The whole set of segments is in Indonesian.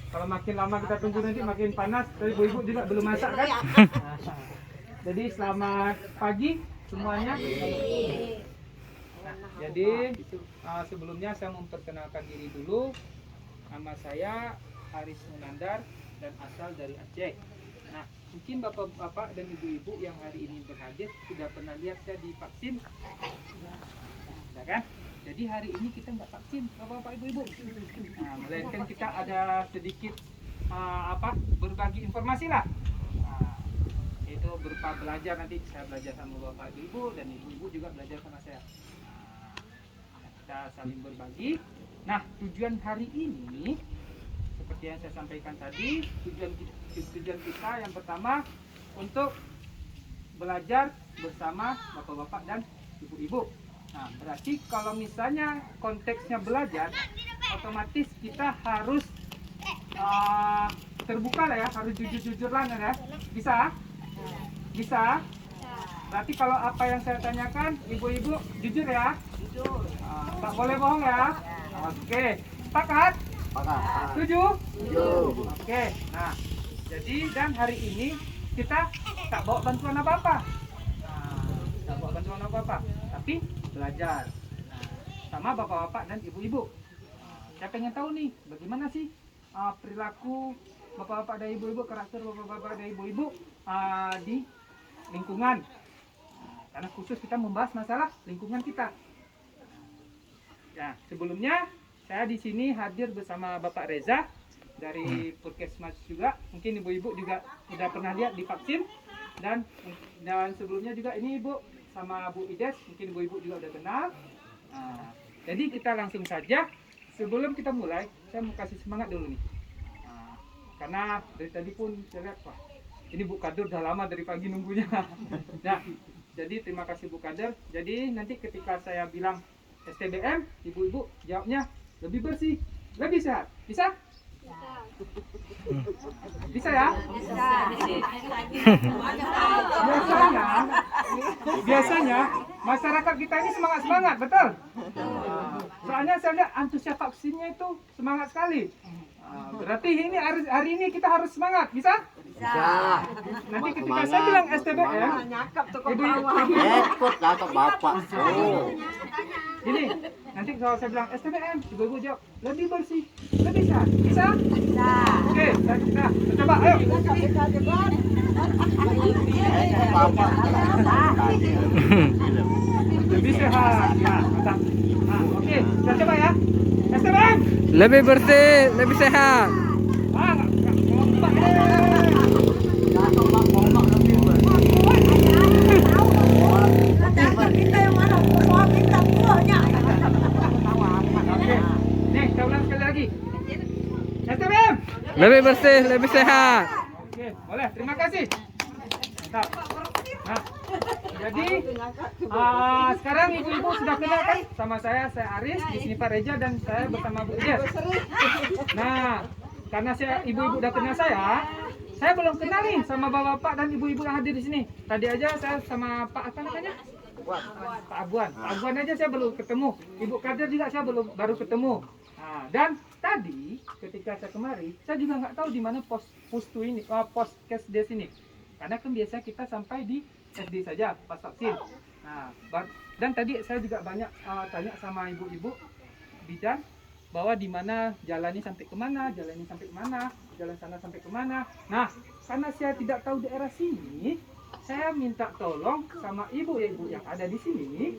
Kalau makin lama kita tunggu nanti makin panas. Tapi ibu-ibu juga belum masak kan? Jadi selamat pagi semuanya. Nah, jadi sebelumnya saya memperkenalkan diri dulu. Nama saya Haris Munandar dan asal dari Aceh. Nah, mungkin bapak-bapak dan ibu-ibu yang hari ini berhadir sudah pernah lihat saya divaksin, ya kan? Jadi hari ini kita nggak vaksin, bapak-bapak ibu-ibu. Nah, melainkan kita ada sedikit berbagi informasi lah. Nah, itu berupa belajar, nanti saya belajar sama bapak ibu dan ibu-ibu juga belajar sama saya. Nah, kita saling berbagi. Nah, tujuan hari ini seperti yang saya sampaikan tadi, tujuan kita yang pertama untuk belajar bersama bapak-bapak dan ibu-ibu. Nah, berarti kalau misalnya konteksnya belajar, otomatis kita harus terbuka lah ya, harus jujur-jujur lah ya. Bisa? Bisa? Berarti kalau apa yang saya tanyakan, ibu-ibu jujur ya? Jujur. Tak boleh bohong ya? Oke. Sepakat? Setuju? Oke. Nah, jadi dan hari ini kita tak bawa bantuan apa-apa. Tak bawa bantuan apa-apa, tapi belajar sama bapak-bapak dan ibu-ibu. Saya pengen tahu nih, bagaimana sih perilaku bapak-bapak dan ibu-ibu, karakter bapak-bapak dan ibu-ibu di lingkungan. Karena khusus kita membahas masalah lingkungan kita. Ya, sebelumnya saya di sini hadir bersama Bapak Reza dari Puskesmas juga. Mungkin ibu-ibu juga sudah pernah lihat divaksin, dan sebelumnya juga ini ibu sama Bu Ides, mungkin ibu-ibu juga udah kenal. Nah, jadi kita langsung saja. Sebelum kita mulai, saya mau kasih semangat dulu nih. Nah, karena dari tadi pun saya lihat, wah, ini Bu Kader udah lama dari pagi nunggunya. Nah, jadi terima kasih Bu Kader. Jadi nanti ketika saya bilang STBM, ibu-ibu jawabnya lebih bersih, lebih sehat. Bisa? Bisa ya? Biasanya masyarakat kita ini semangat, betul? Soalnya saya lihat antusias vaksinnya itu semangat sekali. Berarti ini hari ini kita harus semangat, bisa? Bisa. Nanti ketika saya bilang STBM, ibu bapak. Ini nanti kalau saya bilang STBM, ibu-ibu jawab lebih bersih, lebih sehat. Bisa? Bisa. Oke, kita coba, ayo. Lebih sehat. Ya, mantap. Nah, oke, kita coba ya. STBM. Lebih bersih, lebih sehat. Lebih bersih, lebih sehat. Oke, boleh. Terima kasih. Nah, jadi sekarang ibu-ibu sudah kenal kan sama saya Aris, di sini Pak Reza, dan saya bersama Bu Ides. Nah, karena ibu-ibu udah kenal saya belum kenal nih sama bapak-bapak dan ibu-ibu yang hadir di sini. Tadi aja saya sama Pak apa namanya? Pak Abuan. Pak Abuan aja saya belum ketemu. Ibu Kader juga saya baru ketemu. Nah, dan tadi ketika saya kemari, saya juga nggak tahu di mana poskes des ini. Karena kan biasanya kita sampai di SD saja pas vaksin. Nah, dan tadi saya juga banyak tanya sama ibu-ibu bidan bahwa di mana jalannya sampai kemana, jalannya sampai kemana, jalan sana sampai kemana. Nah, karena saya tidak tahu daerah sini, saya minta tolong sama ibu-ibu yang ada di sini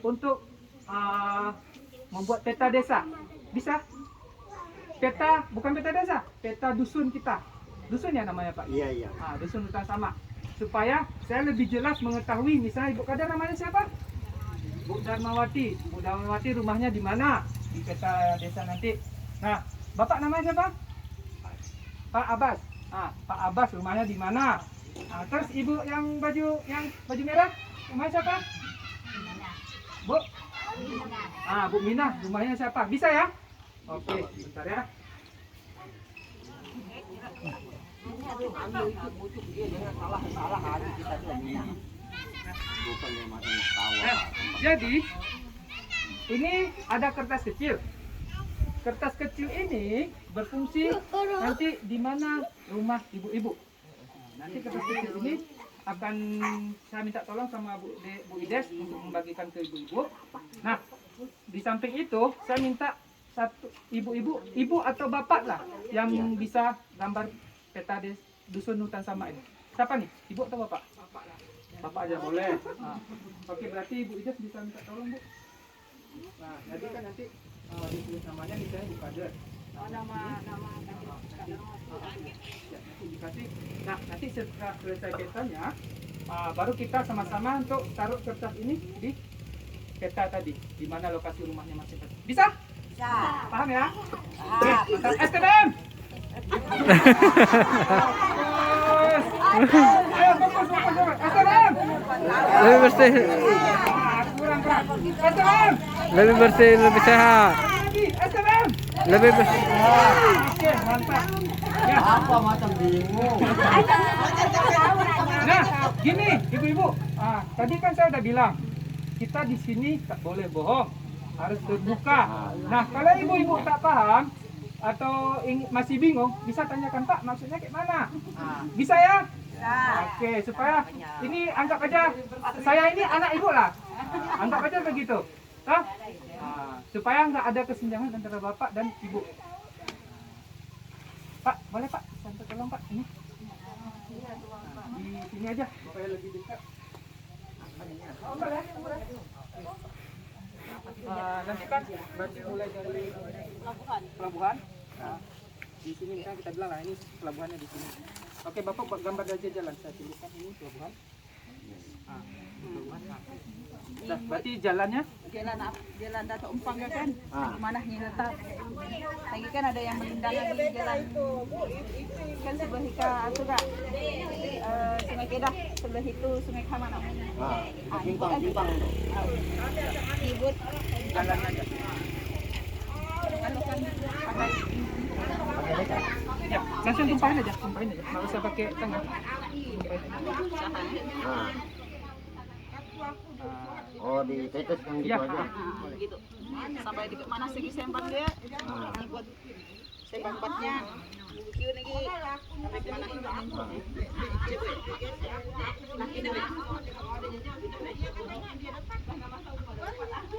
untuk membuat peta desa. Bisa? Peta, bukan peta desa, peta dusun kita. Dusun ya namanya Pak? Iya. Dusun hutan sama. Supaya saya lebih jelas mengetahui, misalnya Ibu Kader namanya siapa? Bu Darmawati. Bu Darmawati rumahnya di mana? Di peta desa nanti. Nah, Bapak namanya siapa? Pak Abbas. Pak Abbas rumahnya di mana? Terus Ibu yang baju merah, rumahnya siapa? Bu? Bu Minah, rumahnya siapa? Bisa ya? Oke, bentar ya. Nah, jadi ini ada kertas kecil. kertas kecil ini berfungsi nanti di mana rumah ibu-ibu. Nanti kertas kecil ini akan saya minta tolong sama Bu Ides untuk membagikan ke ibu-ibu. Nah, di samping itu saya minta satu ibu atau bapak lah yang bisa gambar peta dusun hutan sama ini. Siapa nih? Ibu atau bapak? Bapak aja boleh. Nah, oke, berarti Ibu Ides bisa minta tolong, Bu. Nah, jadi kan nanti ditulis namanya misalnya di pader. Nama nanti dikasih. Nah, nanti setelah selesai petanya, baru kita sama-sama untuk taruh kertas ini di peta tadi, di mana lokasi rumahnya masing-masing. Bisa? Bisa. Paham ya? Oke, mantap. STBM. Ayo fokus. STBM. Lebih bersih, Kurang. STBM. lebih bersih, lebih sehat. Lagi. STBM. Lebih bersih. Oke, mantap. Ya. Apa macam bingung? Nah, gini ibu-ibu. Tadi kan saya udah bilang kita di sini tak boleh bohong, harus terbuka. Nah, kalau ibu-ibu tak paham atau masih bingung, bisa tanyakan Pak, maksudnya kayak mana? Bisa ya? Oke, supaya ini anggap aja saya ini anak ibu lah. Anggap aja begitu. Supaya nggak ada kesenjangan antara bapak dan ibu. Pak, boleh Pak? Sampai tolong Pak ini. Di sini aja supaya lebih dekat. Nanti kan berarti mulai dari pelabuhan. Nah, di sini misalnya kita bilang lah ini pelabuhannya di sini. Oke, Bapak buat gambar aja jalan, saya tuliskan ini pelabuhan. Pelabuhan. Nah, berarti jalannya jalan Dato' Umpang kan? Mana letak? Lagi kan ada yang melintang lagi jalan kan sebelah itu kak Sungai Kedah, sebelah itu Sungai Kaman. Simpang. Ribut jalan aja. kalau kan ada Ya, langsung tumpahin aja. Nggak usah pakai tangan. Tumpahin aja. Oh, ditetes yang gitu Ya. aja. gitu sampai di mana segi sempang dia ikut sempang empatnya kieu lagi sampai ke mana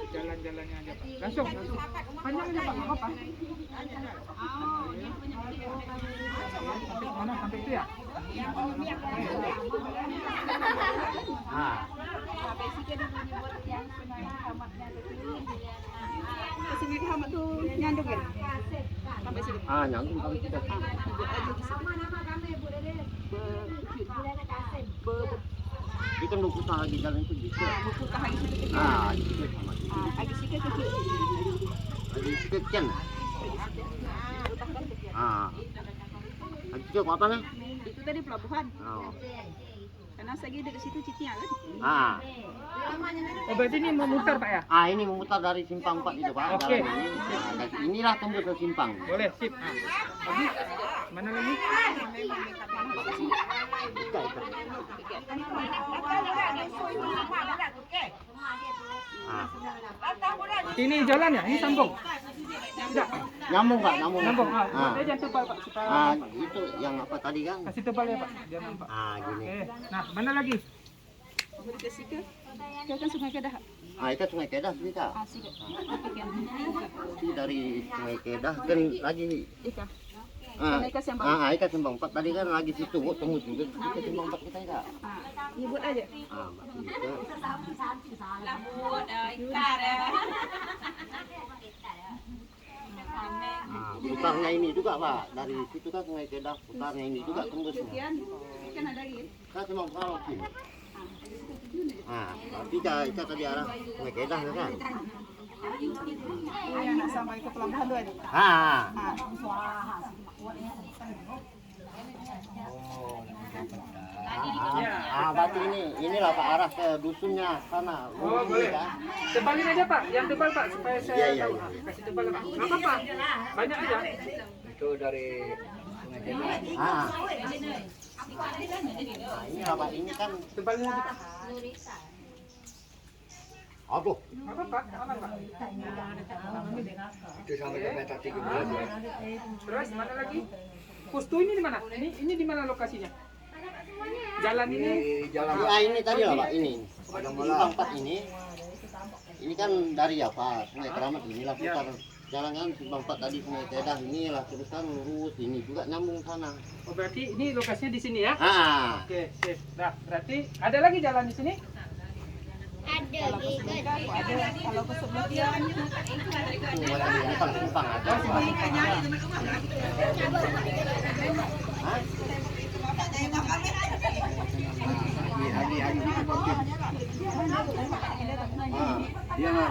Jalan-jalannya aja Pak. Langsung. Panjang aja Pak, nggak apa-apa. Sampai mana? Sampai itu ya? sampai sini dia buat yang Sungai Kamatnya ke Sungai Kamat tuh nyandung kan sampai sini Nyambung kami kita. Kita nunggu usaha lagi jalan itu gitu. buku kahagi situ kecil Gitu sama. agi sikit kecil Lagi sedikit kan. utahkan kecil Lagi sedikit apa nih? itu tadi pelabuhan Oh. karena saya dari situ Citia kan Oh, berarti ini memutar Pak ya? Ini memutar dari simpang 4 itu Pak. Oke. Jalan ini. Dan inilah tembus ke simpang. Boleh, sip. Lagi? Mana lagi? Ini jalan ya? Ini sambung? Tidak? Nyambung Pak, nyambung. Sambung. Saya jangan tebal Pak. Supaya Itu yang apa tadi kan? kasih tebal ya Pak. Biar nampak. Gini. Oke. Nah, mana lagi? dikasih ke kan Sungai Kedah Itu Sungai Kedah kita. sikit Itu dari Sungai Kedah kan lagi. Ika Ika Sembang Ika Sembang 4 tadi kan lagi situ, tembus juga kita Sembang 4 kita ya. nyebut aja Itu. Putarnya ini juga Pak, dari situ kan Sungai Kedah, putarnya ini juga tembusnya. sekian kan ada lagi Kan Sembang Sarawak ini. Kita tadi arah Sungai Kedah kan. yang nak sampai ke pelabuhan tuh aja Berarti inilah Pak arah ke dusunnya sana. Oh, boleh. Kan? Tebalin aja Pak. Yang tebal Pak supaya saya Iya. tahu. Kasih tebal Pak. Nggak apa-apa. Banyak aja. Itu dari Sungai Kedah. Inilah Pak, ini kan Tebalin aja Pak. Aduh, Nggak apa-apa, aman Pak. itu sampai ke meter 13 ya. Terus mana lagi? Postu ini di mana? Ini di mana lokasinya? Jalan ini. Di jalan ini tadi lah Pak, ini. Ada Simpang 4 ini. Ini kan dari apa? Sungai Keramat inilah putar. Jalan kan Simpang 4 tadi Sungai Kedah inilah terus kan lurus ini juga nyambung sana. Oh berarti ini lokasinya di sini ya? Ah, Oke, sip. Nah, berarti ada lagi jalan di sini? Kalau ke sebelah dia itu ada di Simpang Simpang ada.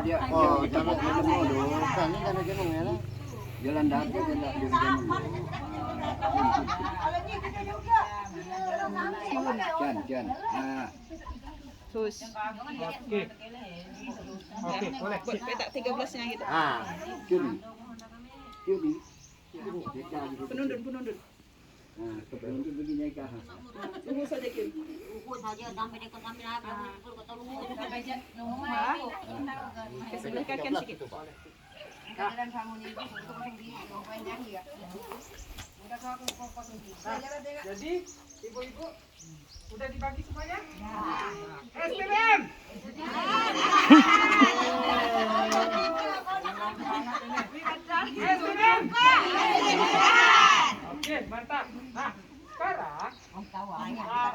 Dia oh jalan ketemu dulu kan ini kan jeneng ya lah. Jalan datar dan dari jeneng. Jan. Nah, terus Oke. Oke, boleh. buat petak 13-nya gitu. ah, curi. Penundun. Nah, sebelum itu begini kah? Lurus saja kiri. Ke sebelah kanan sedikit. Jadi, ibu-ibu udah dibagi semuanya? SPM. SPM. Oke, mantap. Nah, sekarang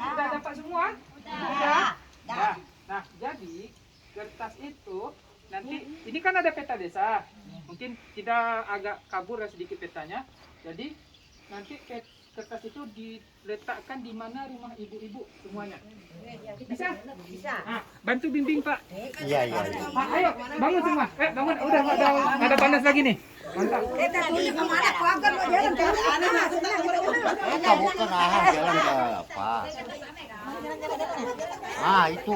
sudah dapat semua? Sudah. Nah, jadi kertas itu nanti ini kan ada peta desa. Mungkin kita agak kabur ya sedikit petanya. Jadi nanti kertas itu diletakkan di mana rumah ibu-ibu semuanya. Bisa? Bisa. Nah, bantu bimbing Pak. Iya. Pak, ayo bangun semua. Bangun. Udah nggak ada panas lagi nih. Mantap. Bukan jalan ke apa? Ah, itu.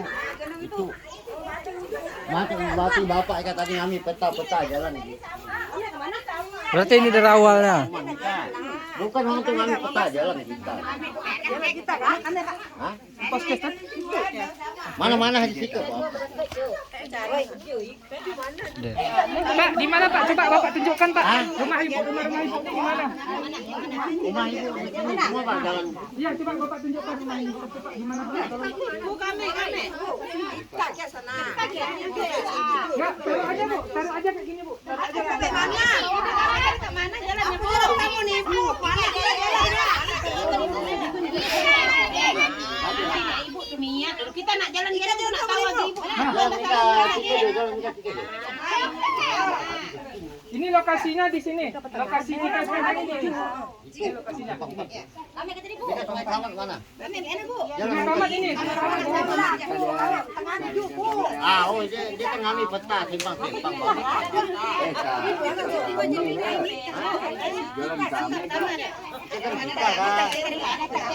Macam batu bapak ikat tadi kami peta jalan gitu. Berarti ini dari awalnya. Bukan untuk kami peta jalan kita. Hah? Podcast kan? Mana di situ, Pak? Pak, di mana Pak? Coba Bapak tunjukkan Pak. Rumah ibu di mana? Rumah ibu di sini semua Pak jalan. Iya, coba Bapak tunjukkan rumah ibu. Coba di mana Pak? Tolong. Ya, taruh aja Bu. Taruh aja kayak gini Bu. Taruh aja. Kemana jalannya Bu? Kamu nih Bu. Ibu tuh niat. Kita nak jalan-jalan nak tahu lagi Ibu. Jalan kita. Ini lokasinya di sini. Lokasinya kan ini. Ini lokasinya. Kami kata Ibu. Kita Sungai Keramat mana? Kami enak Bu. Jalan Keramat ini. Oh, dia kan kami peta simpang. Jalan kami. Kita kan.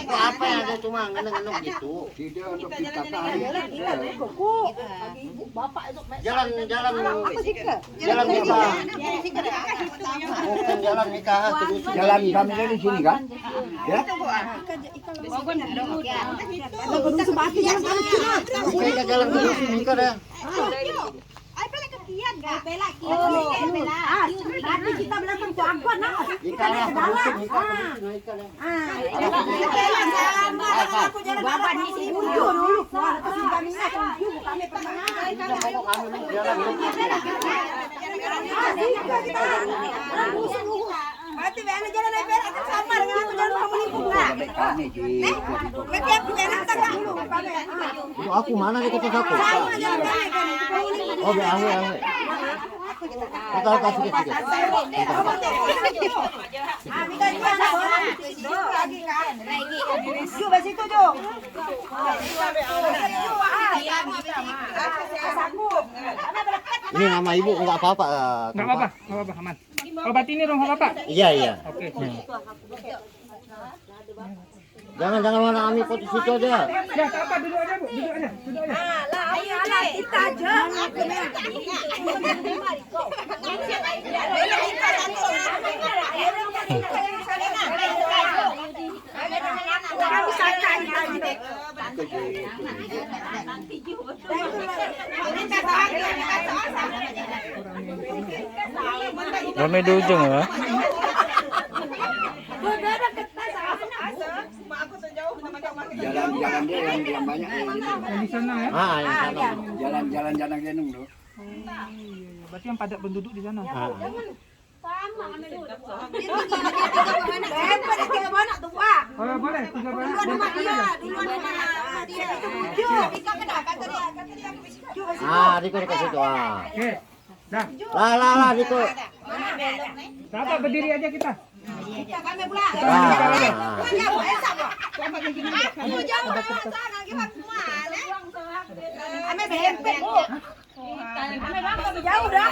Itu apa yang ada cuma ngeneng-ngeneng gitu. Tidak untuk kita kami. Jalan nikah. Bukan jalan nikah terus jalan kami dari sini kan? Ya. Kita jalan terus sini kan ya. Berarti kita belakang ku aku nak. Nikah lah terus nikah. Aku jalan bapak di sini dulu. Terus kami kami pernah. Kami jalan. Berarti beana jalan lebar akan sama dengan aku jalan kamu limpuk lah. Berarti aku beana tak dulu. Itu aku mana nih kata aku? Sama jalan kan. Oh, awe. Kita kasih sedikit. Kita juga anak orang lagi kan. Coba situ Jo. Ini nama ibu enggak apa-apa. Enggak apa-apa, aman. Oh, berarti ini rumah Bapak? Iya. Oke. Jangan mana kami foto situ aja. Ya, tak apa, duduk aja Bu, duduk aja. Alah, kita aja. gitu Ji. Rame di ujung ya. Jalan-jalan dia yang banyak Yang di sana ya. Ah, yang sana. jalan-jalan jalan gendong tuh. Berarti yang padat penduduk di sana. Ah. Oh, boleh 3 banyak. Ah, Riko ke situ ah. Oke. Dah. Lah Riko. Kakak berdiri aja kita. Jauh dah.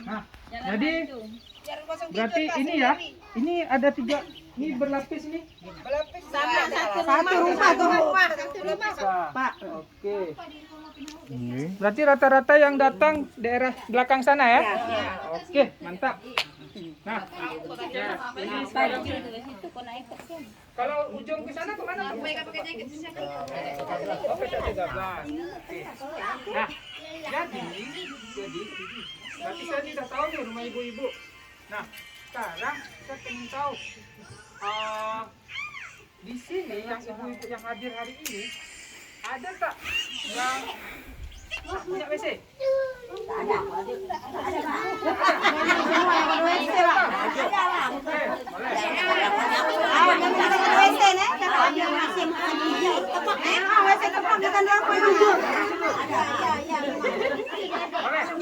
Nah, jadi berarti ini ya. Ini ada 3. Ini berlapis ini. Satu rumah. Pak. Oke. Berarti rata-rata yang datang daerah belakang sana ya? Oke, mantap. Nah, ya, ini sekarang. Kalau ujung ke sana kemana? Pak? Oh, peta 13. Oke. Nah, jadi berarti saya tidak tahu nih rumah ibu-ibu. Nah, sekarang saya ingin tahu di sini yang ibu-ibu yang hadir hari ini ada tak yang punya WC?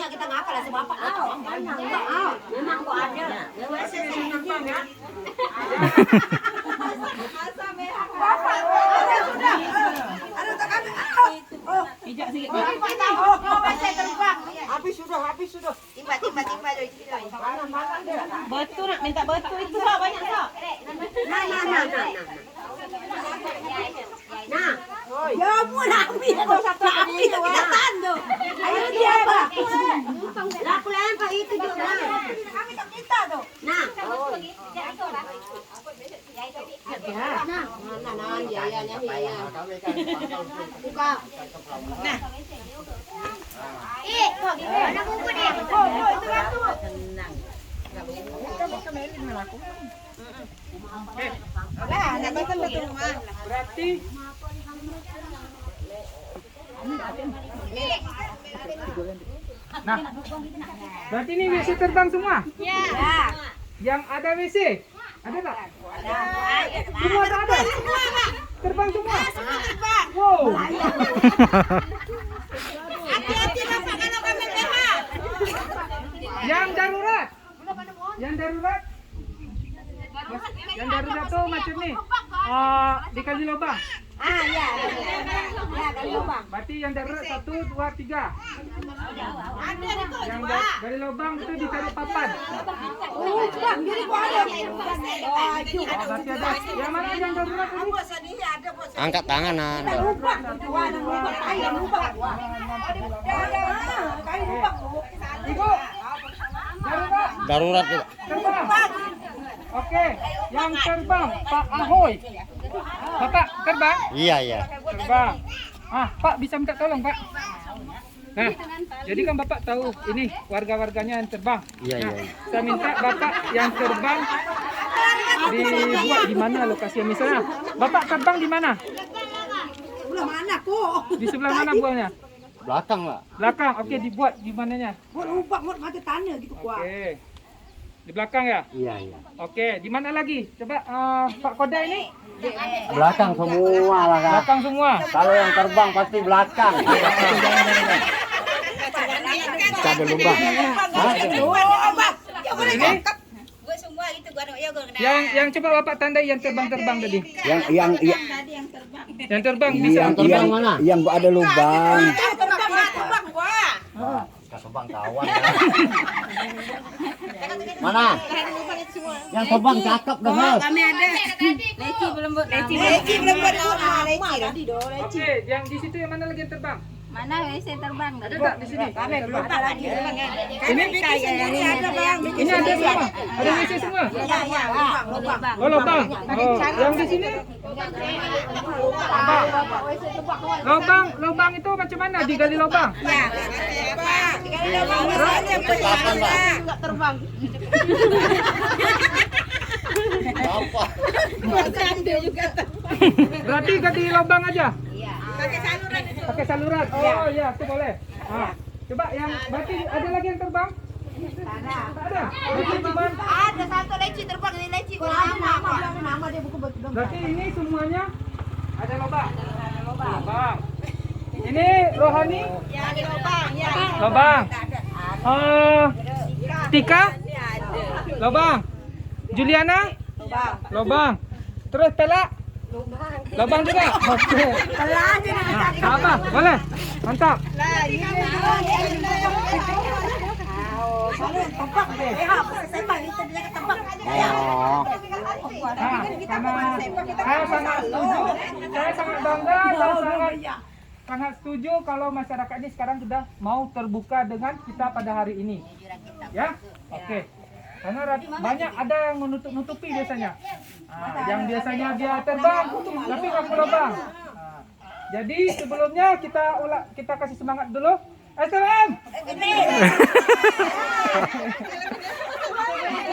Kita ngapa lah sebab apa? Memang kok ada. Habis sudah. Timba itu. Batu nak minta batu itu Pak, banyak Pak. Nah. Ya ampun, habis kita tando. Ayo dia Pak. Laku lempar itu juga. Kami tak kita tuh. Nah. Nah, ya. Buka. Nah. Kok gimana buku dia? Itu batu. Berarti nah, berarti ini WC terbang semua? Ya. Yang ada WC? Ada tak? Semua tak ada? Terbang semua? Wow. Hati-hati Bapak kalau kami leha. Yang darurat? Yang darurat? Yang darurat tuh macam ni. Dikali lubang. Ya. Ya, kali lubang. Berarti yang darurat 1, 2, 3. Ada di kau Yang juga. dari lubang itu ditaruh papan. Bang, jadi kau ada. Berarti ada. Yang mana yang darurat tadi? Angkat tangan Anda. Lubang. Ayo lubang. Kali lubang. Ibu. Darurat. Darurat juga. Terbang. Oke, yang terbang Pak Ahoy. Bapak terbang? Iya. Terbang. Pak bisa minta tolong, Pak. Nah, jadi kan Bapak tahu ini warga-warganya yang terbang. Iya. Saya minta Bapak yang terbang dibuat di mana lokasinya misalnya. Bapak terbang di mana? Sebelah mana kok? Di sebelah mana buahnya? Belakang lah. Belakang. Oke, dibuat di mananya? Buat lubang, buat mata tanah gitu kuah. Oke. Di belakang ya? Iya. Oke, di mana lagi? Coba Pak Koda ini Belakang semua lah Kak. belakang semua. Kalau yang terbang pasti belakang. Ada lubang. Ini yang coba Bapak tandai yang terbang-terbang tadi. Yang Yang terbang bisa. Yang terbang mana? yang ada lubang. Kita terbang kawan. Mana? Yang terbang cakep dah. Kami ada. Leci belum buat. Leci belum buat. Oke, yang di situ yang mana lagi yang terbang? Mana WC terbang? Coba di sini. Ada lagi. Ini ada bang. ini ada semua. Ada WC semua. Ya, lubang. Oh, lubang. Oh, yang di sini. Lubang itu macam mana? Digali lubang. Ya. Kapan, Pak? Enggak terbang. Apa? Berarti gali lubang aja. Pakai saluran itu. Pakai saluran. Oh iya, itu boleh. Nah, coba yang berarti ada lagi yang terbang? Tak ada. Berarti cuma Ada satu leci terbang, ini leci nama dia buku betul. berarti ini semuanya ada lubang. Lubang. Ini rohani Ya, di lubang. Ya. lubang. Tika lubang. Juliana lubang. Terus Pelak lubang juga. Oke. Nah, apa? Boleh. Mantap. Oh. Nah, karena saya sangat setuju, saya sangat bangga dan sangat setuju kalau masyarakat ini sekarang sudah mau terbuka dengan kita pada hari ini. Ya, oke. Karena banyak ada yang menutup-nutupi biasanya. Nah, yang biasanya dia terbang, tapi nggak pulau bang. Nah, jadi sebelumnya kita kasih semangat dulu. STM.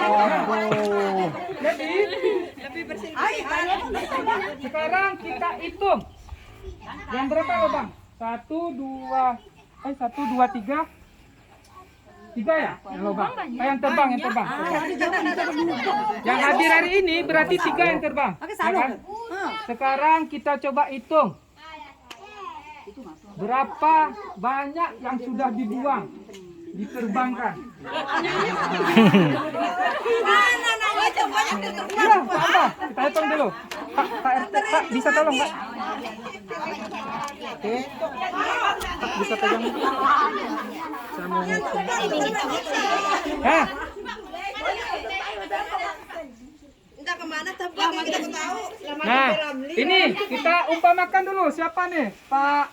Aduh. Jadi sekarang kita hitung. Yang berapa lubang? 1, 2, 3. 3 ya? Yang lubang. Yang terbang. Yang hadir hari ini berarti 3 yang terbang. Ya kan? Sekarang kita coba hitung. Berapa banyak yang sudah dibuang, diterbangkan? Ya, apa? Kita hitung dulu. Pak RT, Pak bisa tolong, Pak? Oke. Pak bisa pegang ini? Saya mau hitung. Hah? Entah kemana terbang kita tahu. Nah, ini kita umpamakan dulu. Siapa nih? Pak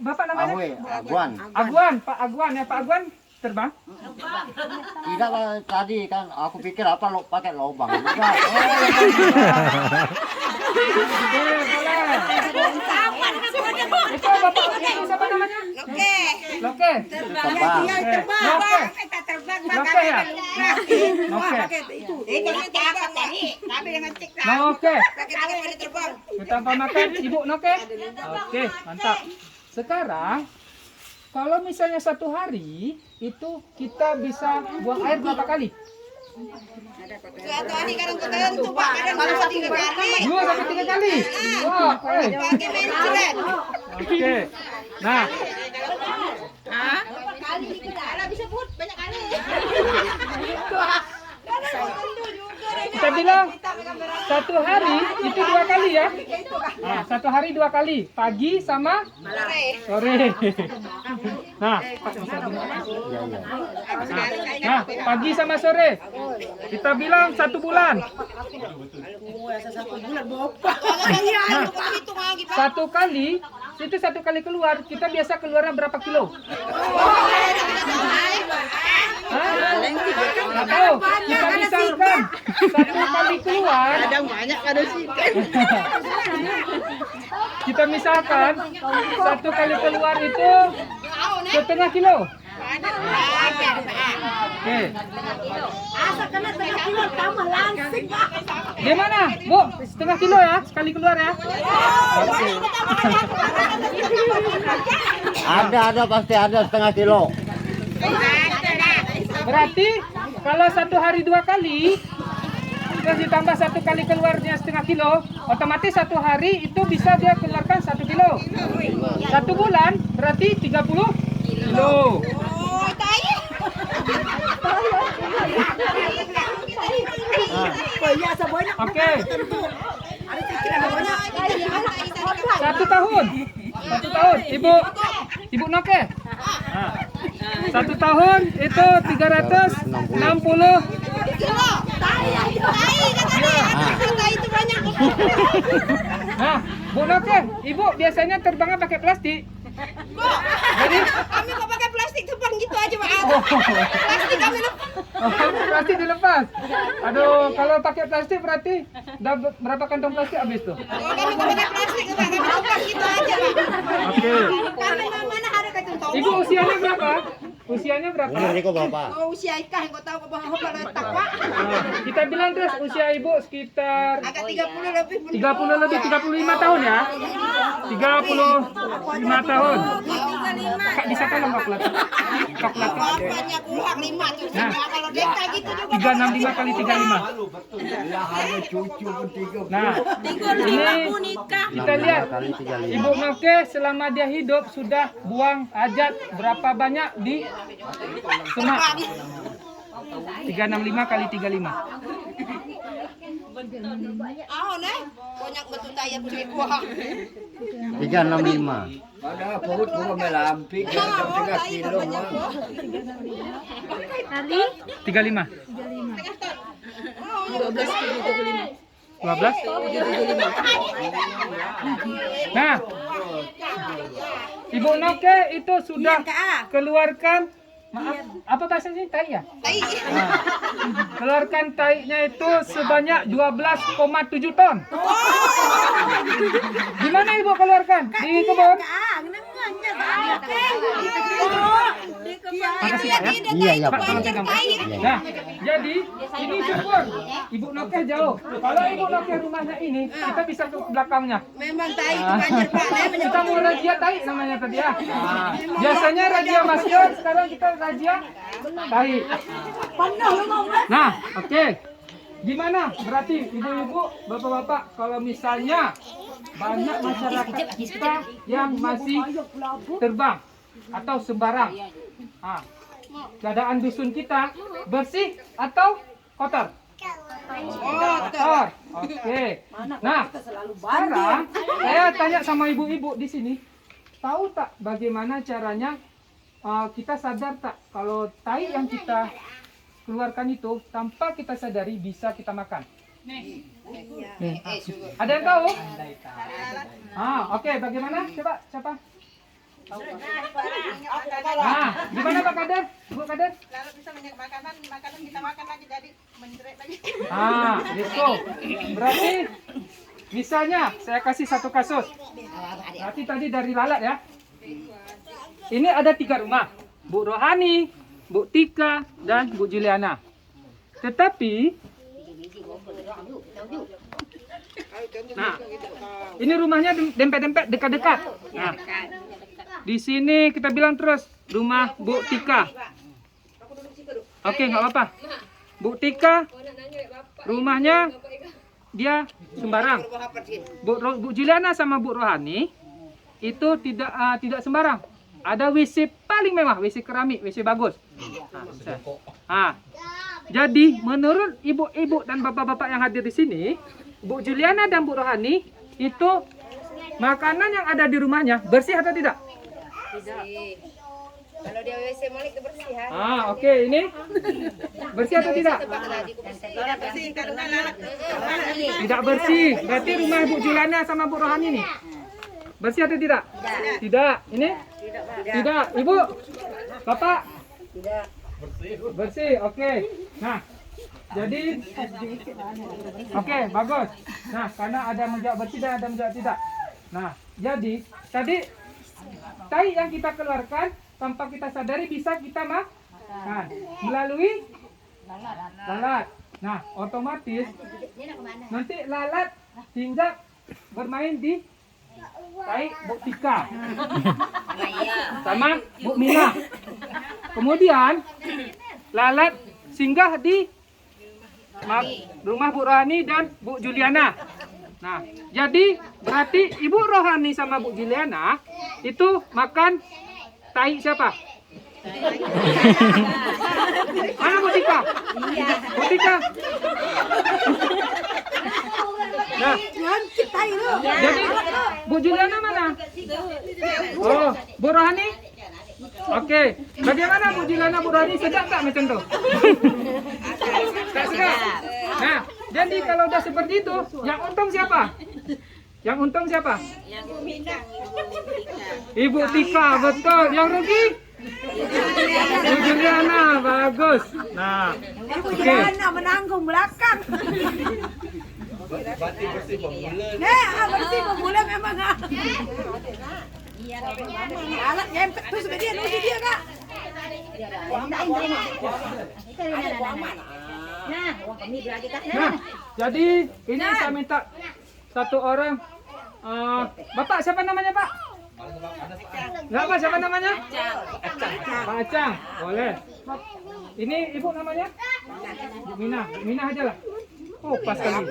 Bapak namanya? Aguan. Aguan, Pak Aguan ya, Pak Aguan terbang? Tidak lah, tadi kan aku pikir apa lo pakai lubang. Enggak. Boleh. Itu Bapak itu siapa namanya? Loke. Terbang. Loke. Loke ya? Loke. Noke. Kita umpamakan Ibu Noke. Oke, mantap. Sekarang kalau misalnya 1 hari itu kita bisa buang air berapa kali? 2 sampai 3 kali. 2 sampai 3 kali. Wah, oke. Nah, kita bilang 1 hari itu 2 kali ya. Nah, 1 hari 2 kali, pagi sama sore. Nah, pagi sama sore. Kita bilang 1 bulan. Nah, 1 kali itu 1 kali keluar, kita biasa keluarnya berapa kilo? Nggak tahu. Kita misalkan 1 kali keluar. Kita misalkan 1 kali keluar itu setengah kilo. Oke. Gimana, Bu? Setengah kilo ya, sekali keluar ya. Oke. Ada pasti ada setengah kilo. Berarti kalau 1 hari 2 kali, terus ditambah 1 kali keluarnya setengah kilo, otomatis 1 hari itu bisa dia keluarkan 1 kilo. 1 bulan berarti 30 kilo. Oke. 1 tahun. 1 tahun, Ibu Noke. Nah, 1 tahun itu 360. Nah, Bu Noke, Ibu biasanya terbangnya pakai plastik. Jadi Kami kok pakai plastik depan gitu aja, Pak. Plastik kami lepas. plastik dilepas. Aduh, kalau pakai plastik berarti berapa kantong plastik habis tuh? Kami kok pakai plastik, Pak. Kami lepas gitu aja, Pak. Oke. Kami mana ada kacang Ibu usianya berapa? Usianya berapa? Benar kok Bapak. Oh, usia ikah yang kau tahu bahwa letak, Pak. Kita bilang terus usia ibu sekitar Agak 30 lebih. 30 lebih 35 tahun ya. 35 tahun. Kak bisa tolong kalkulator. Kalkulator. Bapaknya kurang 5 tuh. Nah. Kalau deka gitu juga. 365 kali 35. Lah ada cucu pun 30. Nah, ini kita lihat Kali 35. Ibu Noke selama dia hidup sudah buang hajat berapa banyak di semak? 365 kali 35. Ah, nih. Banyak betul saya punya kuah. 365. Ada perut gua melampik ya 3 kilo mah. 35. 12. Nah, Ibu Noke itu sudah keluarkan, maaf, apa bahasanya tai ya? Tai. Nah, keluarkan tainya itu sebanyak 12,7 ton. Di mana Ibu keluarkan? Di kebun? Makasih Pak ya. Iya Pak, tolong pegang Pak. Nah, jadi ini syukur Ibu Noke jauh. Kalau Ibu Noke rumahnya ini, kita bisa ke belakangnya. Memang tai itu banjir, Pak. Kita mau razia tai namanya tadi ya. Nah, biasanya razia masker, sekarang kita razia tai. Nah, oke. Gimana? Berarti ibu-ibu, bapak-bapak, kalau misalnya banyak masyarakat kita yang masih terbang atau sembarang. Nah, keadaan dusun kita bersih atau kotor? Kotor. Oke. Nah, sekarang saya tanya sama ibu-ibu di sini, tahu tak bagaimana caranya kita sadar tak kalau tai yang kita keluarkan itu tanpa kita sadari bisa kita makan? Nih. Ada yang tahu? Oke. Bagaimana? Coba siapa? Nah, gimana Pak Kader? Ibu Kader? Lalu bisa banyak makanan kita makan lagi jadi menjerit lagi. Let's go. Berarti misalnya saya kasih satu kasus. Berarti tadi dari lalat ya. Ini ada 3 rumah. Bu Rohani, Bu Tika, dan Bu Juliana. Tetapi nah, ini rumahnya dempet-dempet dekat-dekat. Nah, di sini kita bilang terus rumah Bu Tika. Oke, nggak apa-apa. Bu Tika, rumahnya dia sembarang. Bu Juliana sama Bu Rohani itu tidak sembarang. Ada WC paling mewah, WC keramik, WC bagus. Jadi menurut ibu-ibu dan bapak-bapak yang hadir di sini, Bu Juliana dan Bu Rohani itu makanan yang ada di rumahnya bersih atau tidak? Kalau dia WC Malik itu bersih ya. Oke, ini bersih atau tidak? Tidak bersih karena lalat. Tidak bersih. Berarti rumah Bu Juliana sama Bu Rohani nih bersih atau tidak? Tidak. Ini? Tidak. Ibu, Bapak? Tidak. Bersih. Oke. Nah, jadi oke, bagus. Nah, karena ada menjawab bersih dan ada menjawab tidak. Nah, jadi tadi tai yang kita keluarkan tanpa kita sadari bisa kita makan melalui lalat. Nah, otomatis nanti lalat hinggap bermain di tai Bu Tika sama Bu Mina. Kemudian lalat singgah di rumah Bu Rohani dan Bu Juliana. Nah, jadi berarti Ibu Rohani sama Bu Juliana itu makan tai siapa? Mana Bu Tika? Bu Tika. Nah, jadi Bu Juliana mana? Oh, Bu Rohani? Oke, bagaimana Bu Juliana, Bu Rohani, sedap tak macam tu? Tak sedap. Nah, jadi kalau udah seperti itu, yang untung siapa? Yang untung siapa? Yang Tika. Ibu Tika, betul. Yang rugi? Bu Juliana, bagus. Nah, Ibu oke. Juliana menanggung belakang. Berarti bersih pemula. Bersih pemula memang. Alat nyempet tuh sama dia, nuju dia kak. Nah, jadi ini saya minta satu orang. Bapak siapa namanya Pak? Enggak Pak, siapa namanya? Pak Acang, boleh. Ini ibu namanya? Bu Mina, Bu Mina aja lah. Oh pas kali.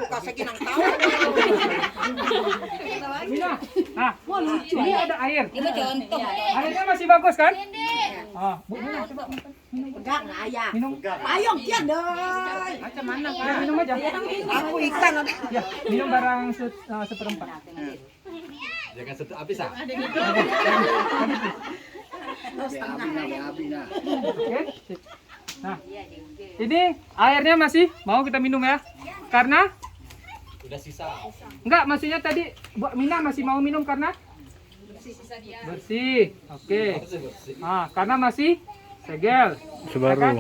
Mina, nah, ini ada air. Airnya masih bagus kan? Bu Mina coba Enggak ayah. minum. Payung kian dong. Macam mana Pak? Minum aja. Aku ikan. Ya, minum barang seperempat. Jangan satu habis ah. Oke. Sip. Nah, ini airnya masih mau kita minum ya? Karena Udah sisa. enggak, maksudnya tadi Bu Mina masih mau minum karena bersih. Oke. Nah, karena masih segel. Sebaru. Ya kan?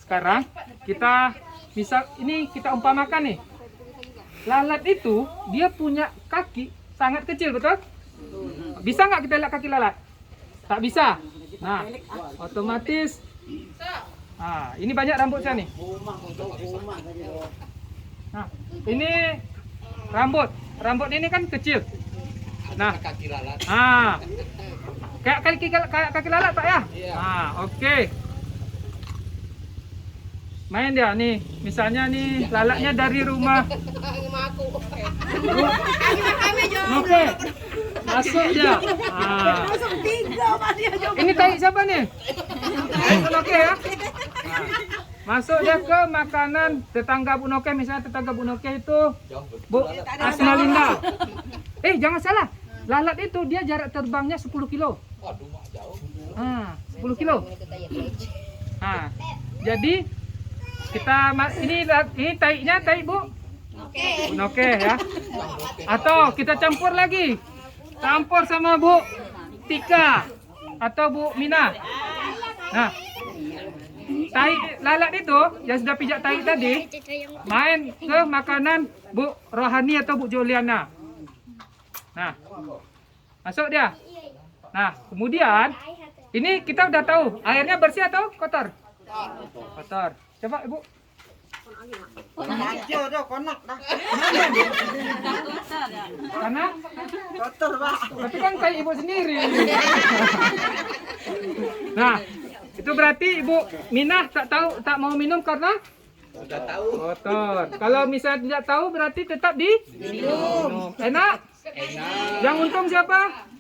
Sekarang kita misal ini kita umpamakan nih. Lalat itu dia punya kaki sangat kecil, betul? Bisa nggak kita lihat kaki lalat? Tak bisa. Nah, otomatis. Nah, ini banyak rambut saya nih. Nah, ini rambut. Rambut ini kan kecil. Nah, Kaki lalat. kayak kaki lalat Pak ya? Nah, oke. Main dia nih, misalnya nih lalatnya dari rumah. Oke, masuk dia. Ini tai siapa nih? Oke ya. Masuk dia ke makanan tetangga Bu Noke, misalnya tetangga Bu Noke itu Bu Asmalinda. Jangan salah, lalat itu dia jarak terbangnya 10 kilo. Waduh, mak jauh. 10 kilo. Jadi kita ini tainya tai Bu Noke ya. Atau kita campur lagi. Campur sama Bu Tika atau Bu Mina. Nah, tai lalat itu yang sudah pijak tai tadi main ke makanan Bu Rohani atau Bu Juliana. Nah, masuk dia. Nah, kemudian ini kita udah tahu airnya bersih atau kotor? Kotor. Coba Ibu. Karena kotor Pak. Tapi kan kayak Ibu sendiri. Nah, itu berarti Ibu Minah tak mau minum karena Sudah tahu. kotor. Kalau misalnya tidak tahu berarti tetap minum. Enak? Enak. Yang untung siapa?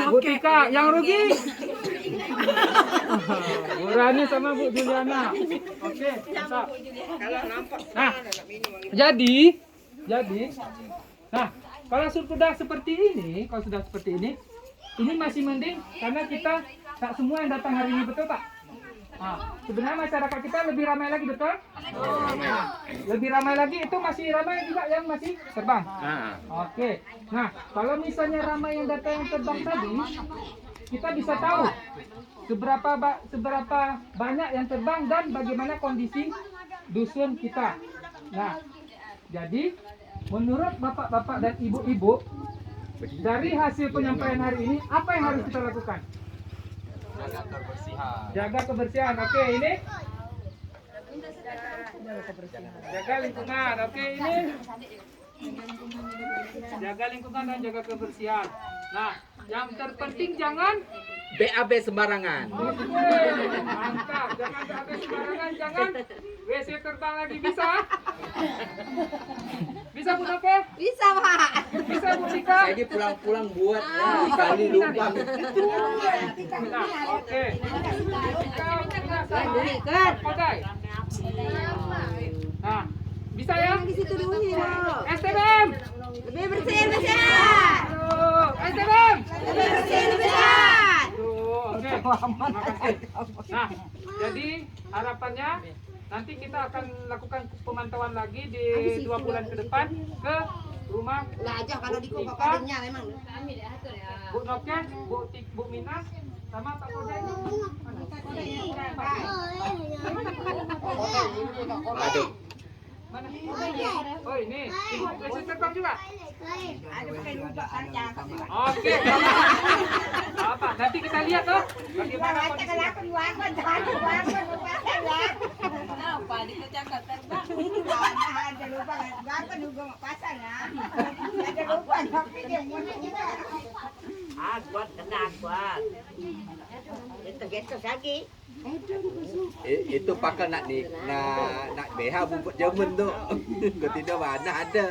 Bu Tika. Yang rugi? Bu Rani sama Bu Juliana. Oke, mantap. Nah, jadi, nah, kalau sudah seperti ini, ini masih mending karena kita tak semua yang datang hari ini, betul Pak? Nah, sebenarnya masyarakat kita lebih ramai lagi, betul? Lebih ramai lagi, itu masih ramai juga yang masih terbang. Oke. Nah, kalau misalnya ramai yang datang yang terbang tadi, kita bisa tahu seberapa banyak yang terbang dan bagaimana kondisi dusun kita. Nah, jadi menurut bapak-bapak dan ibu-ibu, dari hasil penyampaian hari ini, apa yang harus kita lakukan? Jaga kebersihan. Oke, ini jaga lingkungan. Oke, ini jaga lingkungan dan jaga kebersihan. Nah, yang terpenting jangan BAB sembarangan. mantap, jangan BAB sembarangan, jangan WC terbang lagi, bisa? Bisa Bu Noke? Bisa Pak. Bisa Bu Tika? Saya pulang-pulang buat kali lubang. Nah, oke. Kodai. Nah, bisa ya? Di situ dulu. STBM. Lebih bersih. Aduh, STBM. Lebih bersih. Oke, makasih. Nah, jadi harapannya Nanti kita akan lakukan pemantauan lagi di 2 bulan ke depan ke rumah Lah aja kalau di Ika, kadernya memang. Bu Noken, Bu Minas, sama Pak Koden. Aduh. Mana? Oh ini, Ibu bisa terbang juga? Oke, apa? Nanti kita lihat toh bagaimana kondisinya. Apa dikecakap terbang? Kuat kena kuat. Itu lagi. Itu pakai nak BH bubuk Jerman tu. Kau tidak mana ada.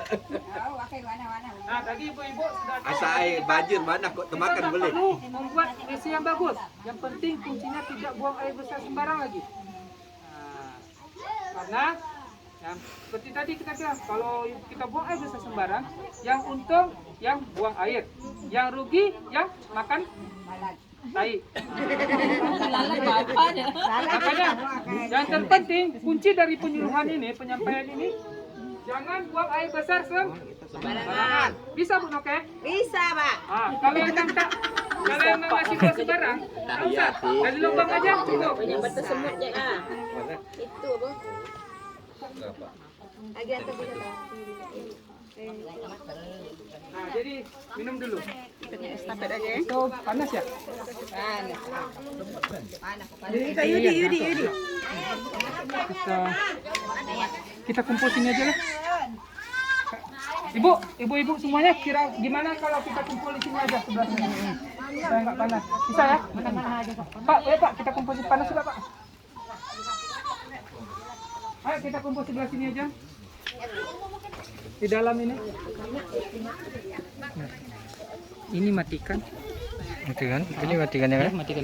Nah, tadi ibu-ibu sudah Asal air banjir mana kau kita termakan tak boleh. perlu membuat WC yang bagus. Yang penting kuncinya tidak buang air besar sembarang lagi. Nah, karena yang seperti tadi kita bilang, kalau kita buang air besar sembarang, yang untung yang buang air, yang rugi yang makan tai. Lalat bapaknya. Makanya yang terpenting kunci dari penyuluhan ini, penyampaian ini, jangan buang air besar sembarangan. Bisa Bu Noke? Bisa, Pak. Ah, kalau yang tak, kalau yang masih buang sembarang, tak usah. Dari lubang aja cukup. Betul semutnya ah. Itu apa? Lagi atas juga. Nah, jadi minum dulu. Estafet aja ya. Itu panas ya? Yudi. Kita kumpul sini aja lah. Ibu semuanya kira gimana kalau kita kumpul di sini aja sebelah sini? Supaya nggak panas. Bisa ya? Pak, boleh Pak, kita kumpul di panas sudah Pak. Ayo kita kumpul sebelah sini aja. Di dalam ini. Ini matikan. Matikan. Ini matikan ya kan? Matikan.